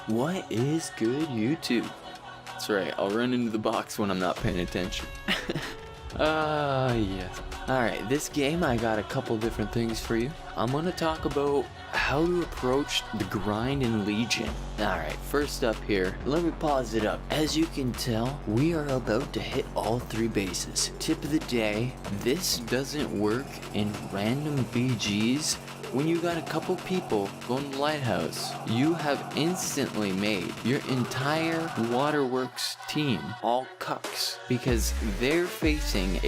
What is good, YouTube? That's right, I'll run into the box when I'm not paying attention. Yes. Alright, this game I got a couple different things for you. I'm gonna talk about how to approach the grind in Legion. Alright, first up here, let me pause it up. As you can tell, we are about to hit all three bases. Tip of the day, this doesn't work in random BGs. When you got a couple people going to the lighthouse, you have instantly made your entire waterworks team all cucks because they're facing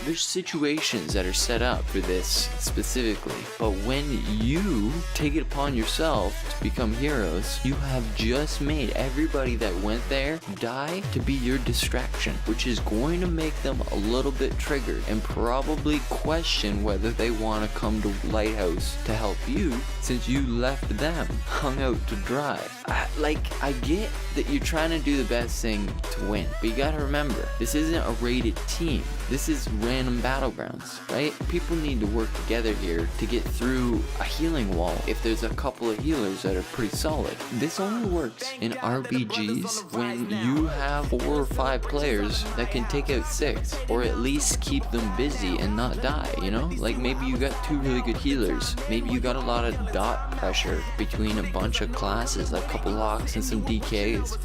there's situations that are set up for this specifically. But when you take it upon yourself to become heroes, you have just made everybody that went there die to be your distraction, which is going to make them a little bit triggered and probably question whether they want to come to lighthouse to help you since you left them hung out to dry. I get that you're trying to do the best thing to win, but you gotta remember, this isn't a rated team. This is random battlegrounds, right? People need to work together here to get through a healing wall if there's a couple of healers that are pretty solid. This only works in RPGs when you have 4 or 5 players that can take out 6, or at least keep them busy and not die, you know? Like maybe you got 2 really good healers. Maybe you got a lot of dot pressure between a bunch of classes, like a couple locks and some DKs.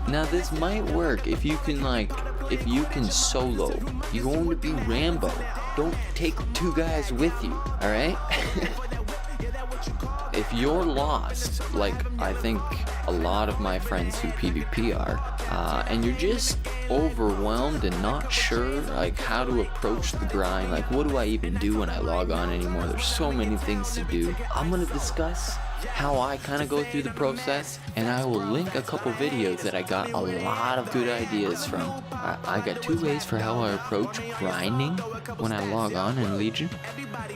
Now this might work if you can solo. You're going to be Rambo. Don't take 2 guys with you, alright? If you're lost, like I think a lot of my friends who PvP are, and you're just overwhelmed and not sure like how to approach the grind, like what do I even do when I log on anymore? There's so many things to do. I'm gonna discuss how I kind of go through the process, and I will link a couple videos that I got a lot of good ideas from. I got 2 ways for how I approach grinding when I log on in Legion.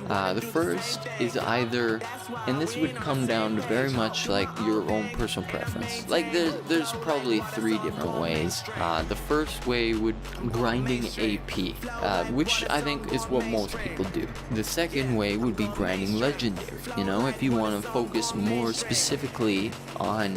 The first is either, and this would come down to very much like your own personal preference. Like there's probably 3 different ways. The first way would grinding AP, which I think is what most people do. The second way would be grinding legendary. You know, if you want to focus more specifically on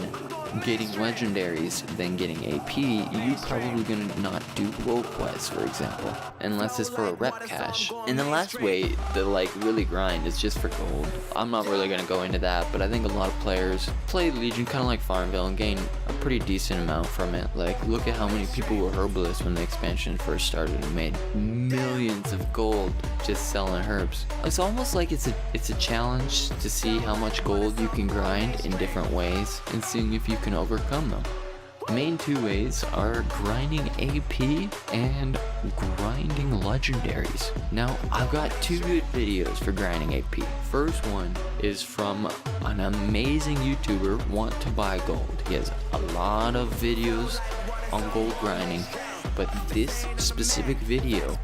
getting legendaries than getting AP, you're probably gonna not do gold quests, for example, unless it's for a rep cache. And the last way to really grind is just for gold. I'm not really gonna go into that, but I think a lot of players play Legion kind of like Farmville and gain a pretty decent amount from it. Like, look at how many people were herbalists when the expansion first started and made millions of gold just selling herbs. It's almost like it's a challenge to see how much gold you can grind in different ways and seeing if you can overcome them. The main 2 ways are grinding AP and grinding legendaries. Now, I've got 2 good videos for grinding AP. First one is from an amazing YouTuber, Want to Buy Gold. He has a lot of videos on gold grinding, but this specific video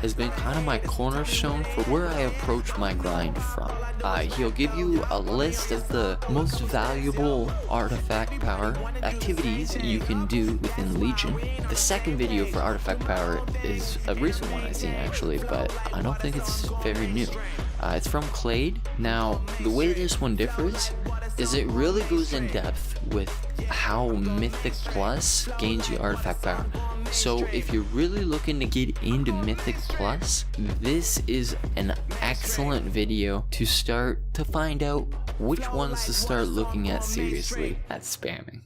has been kind of my cornerstone for where I approach my grind from. He'll give you a list of the most valuable artifact power activities you can do within Legion. The second video for artifact power is a recent one I've seen actually, but I don't think it's very new. It's from Kelade. Now, the way this one differs is it really goes in depth with how Mythic Plus gains you artifact power. So if you're really looking to get into Mythic Plus, this is an excellent video to start to find out which ones to start looking at seriously at spamming.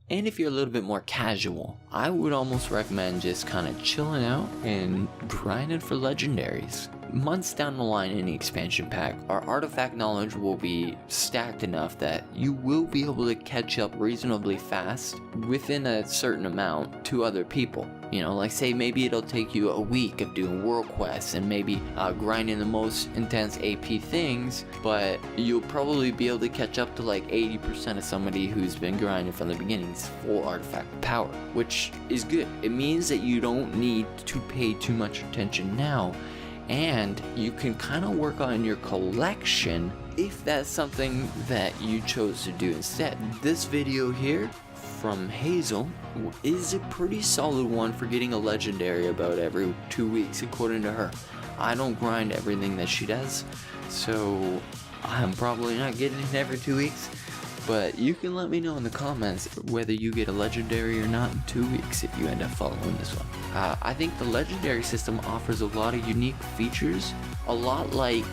And if you're a little bit more casual, I would almost recommend just kind of chilling out and grinding for legendaries. Months down the line in the expansion pack, our artifact knowledge will be stacked enough that you will be able to catch up reasonably fast within a certain amount to other people. You know, like say maybe it'll take you a week of doing world quests and maybe grinding the most intense AP things, but you'll probably be able to catch up to like 80% of somebody who's been grinding from the beginnings for artifact power, which is good. It means that you don't need to pay too much attention now, and you can kind of work on your collection if that's something that you chose to do instead. This video here from Hazel is a pretty solid one for getting a legendary about every 2 weeks according to her. I don't grind everything that she does, so I'm probably not getting it every 2 weeks, But you can let me know in the comments whether you get a legendary or not in 2 weeks if you end up following this one. I think the legendary system offers a lot of unique features, a lot like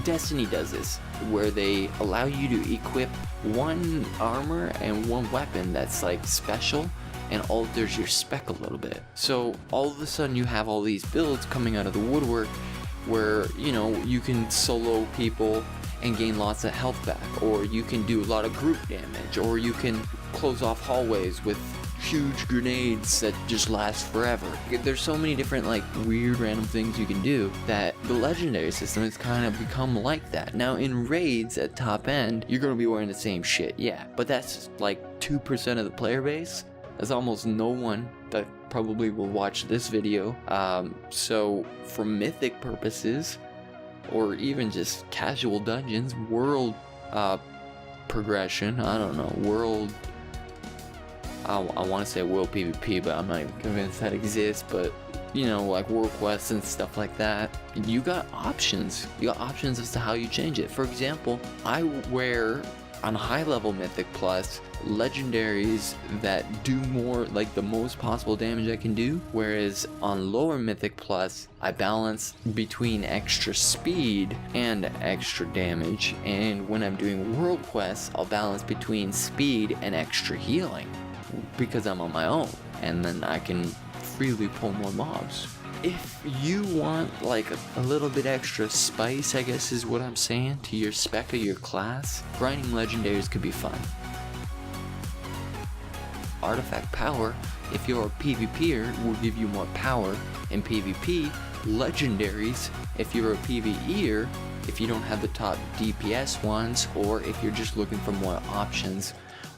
Destiny does this, where they allow you to equip one armor and one weapon that's like special and alters your spec a little bit. So all of a sudden you have all these builds coming out of the woodwork where, you know, you can solo people and gain lots of health back, or you can do a lot of group damage, or you can close off hallways with huge grenades that just last forever. There's so many different like weird random things you can do that the legendary system has kind of become like that. Now in raids at top end, you're going to be wearing the same shit, yeah, but that's like 2% of the player base. That's almost no one that probably will watch this video. So for Mythic purposes, or even just casual dungeons, world progression, I don't know, world, I want to say world PvP, but I'm not even convinced that exists, but you know, like world quests and stuff like that, you got options. You got options as to how you change it. For example, I wear on high level Mythic Plus legendaries that do more, like the most possible damage I can do, whereas on lower Mythic Plus I balance between extra speed and extra damage, and when I'm doing world quests I'll balance between speed and extra healing because I'm on my own, and then I can freely pull more mobs. If you want like a little bit extra spice, I guess is what I'm saying, to your spec of your class, grinding legendaries could be fun. Artifact power, if you're a PvPer, will give you more power in PvP. Legendaries, if you're a PvEer, if you don't have the top DPS ones, or if you're just looking for more options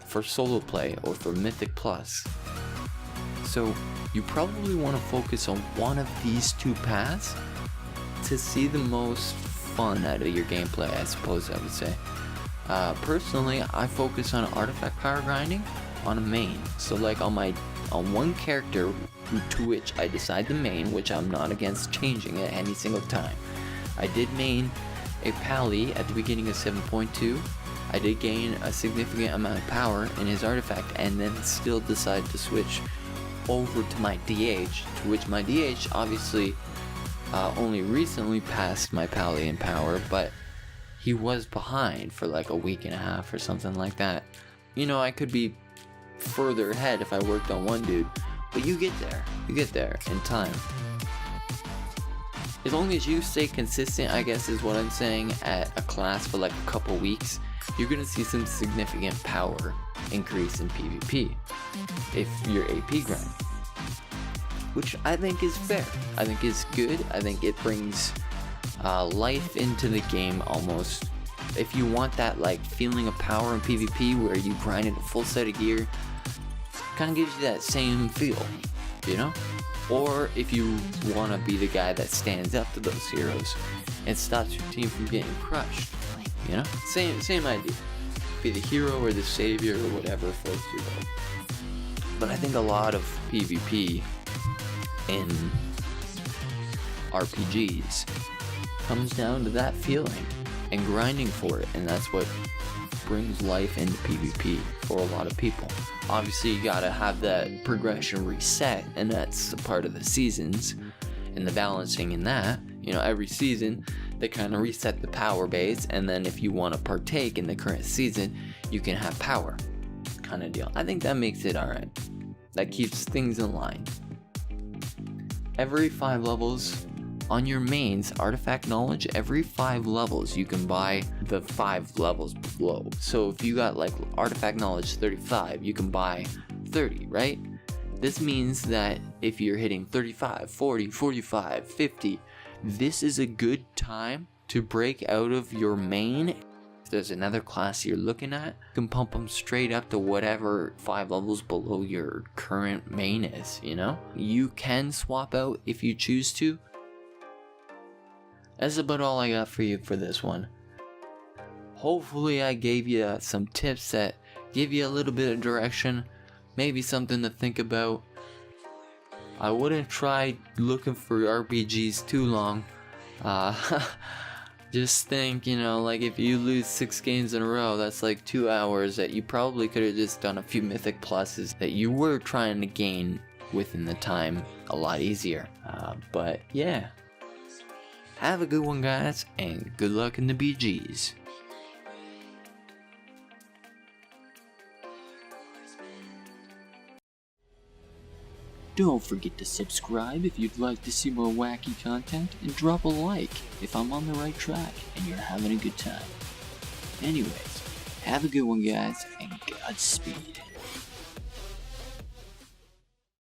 for solo play or for Mythic Plus. So you probably want to focus on one of these two paths to see the most fun out of your gameplay, I suppose I would say. Personally, I focus on artifact power grinding on a main. So like on one character to which I decide to main, which I'm not against changing at any single time. I did main a Pally at the beginning of 7.2. I did gain a significant amount of power in his artifact, and then still decided to switch over to my DH, to which my DH obviously only recently passed my Pally in power, but he was behind for like a week and a half or something like that. You know, I could be further ahead if I worked on one dude, but you get there in time. As long as you stay consistent, I guess is what I'm saying, at a class for like a couple weeks, you're gonna see some significant power increase in PvP if you're AP grind, which I think is fair. I think is good. I think it brings life into the game almost. If you want that like feeling of power in PvP where you grind in a full set of gear, kind of gives you that same feel, you know? Or if you want to be the guy that stands up to those heroes and stops your team from getting crushed, you know? Same idea. Be the hero or the savior or whatever floats your boat. But I think a lot of PvP in RPGs comes down to that feeling and grinding for it, and that's what brings life into PvP for a lot of people. Obviously you gotta have that progression reset, and that's a part of the seasons and the balancing in that. You know, every season they kind of reset the power base, and then if you want to partake in the current season, you can have power kind of deal. I think that makes it alright. That keeps things in line. Every 5 levels on your mains, artifact knowledge, every 5 levels you can buy the 5 levels below. So if you got like artifact knowledge 35, you can buy 30, right? This means that if you're hitting 35, 40, 45, 50, this is a good time to break out of your main. If there's another class you're looking at, you can pump them straight up to whatever 5 levels below your current main is, you know? You can swap out if you choose to. That's about all I got for you for this one. Hopefully I gave you some tips that give you a little bit of direction, maybe something to think about. I wouldn't try looking for RPGs too long. Just think, like if you lose 6 games in a row, that's like 2 hours that you probably could have just done a few Mythic pluses that you were trying to gain within the time a lot easier. But yeah, have a good one, guys, and good luck in the BGs. Don't forget to subscribe if you'd like to see more wacky content, and drop a like if I'm on the right track and you're having a good time. Anyways, have a good one, guys, and Godspeed.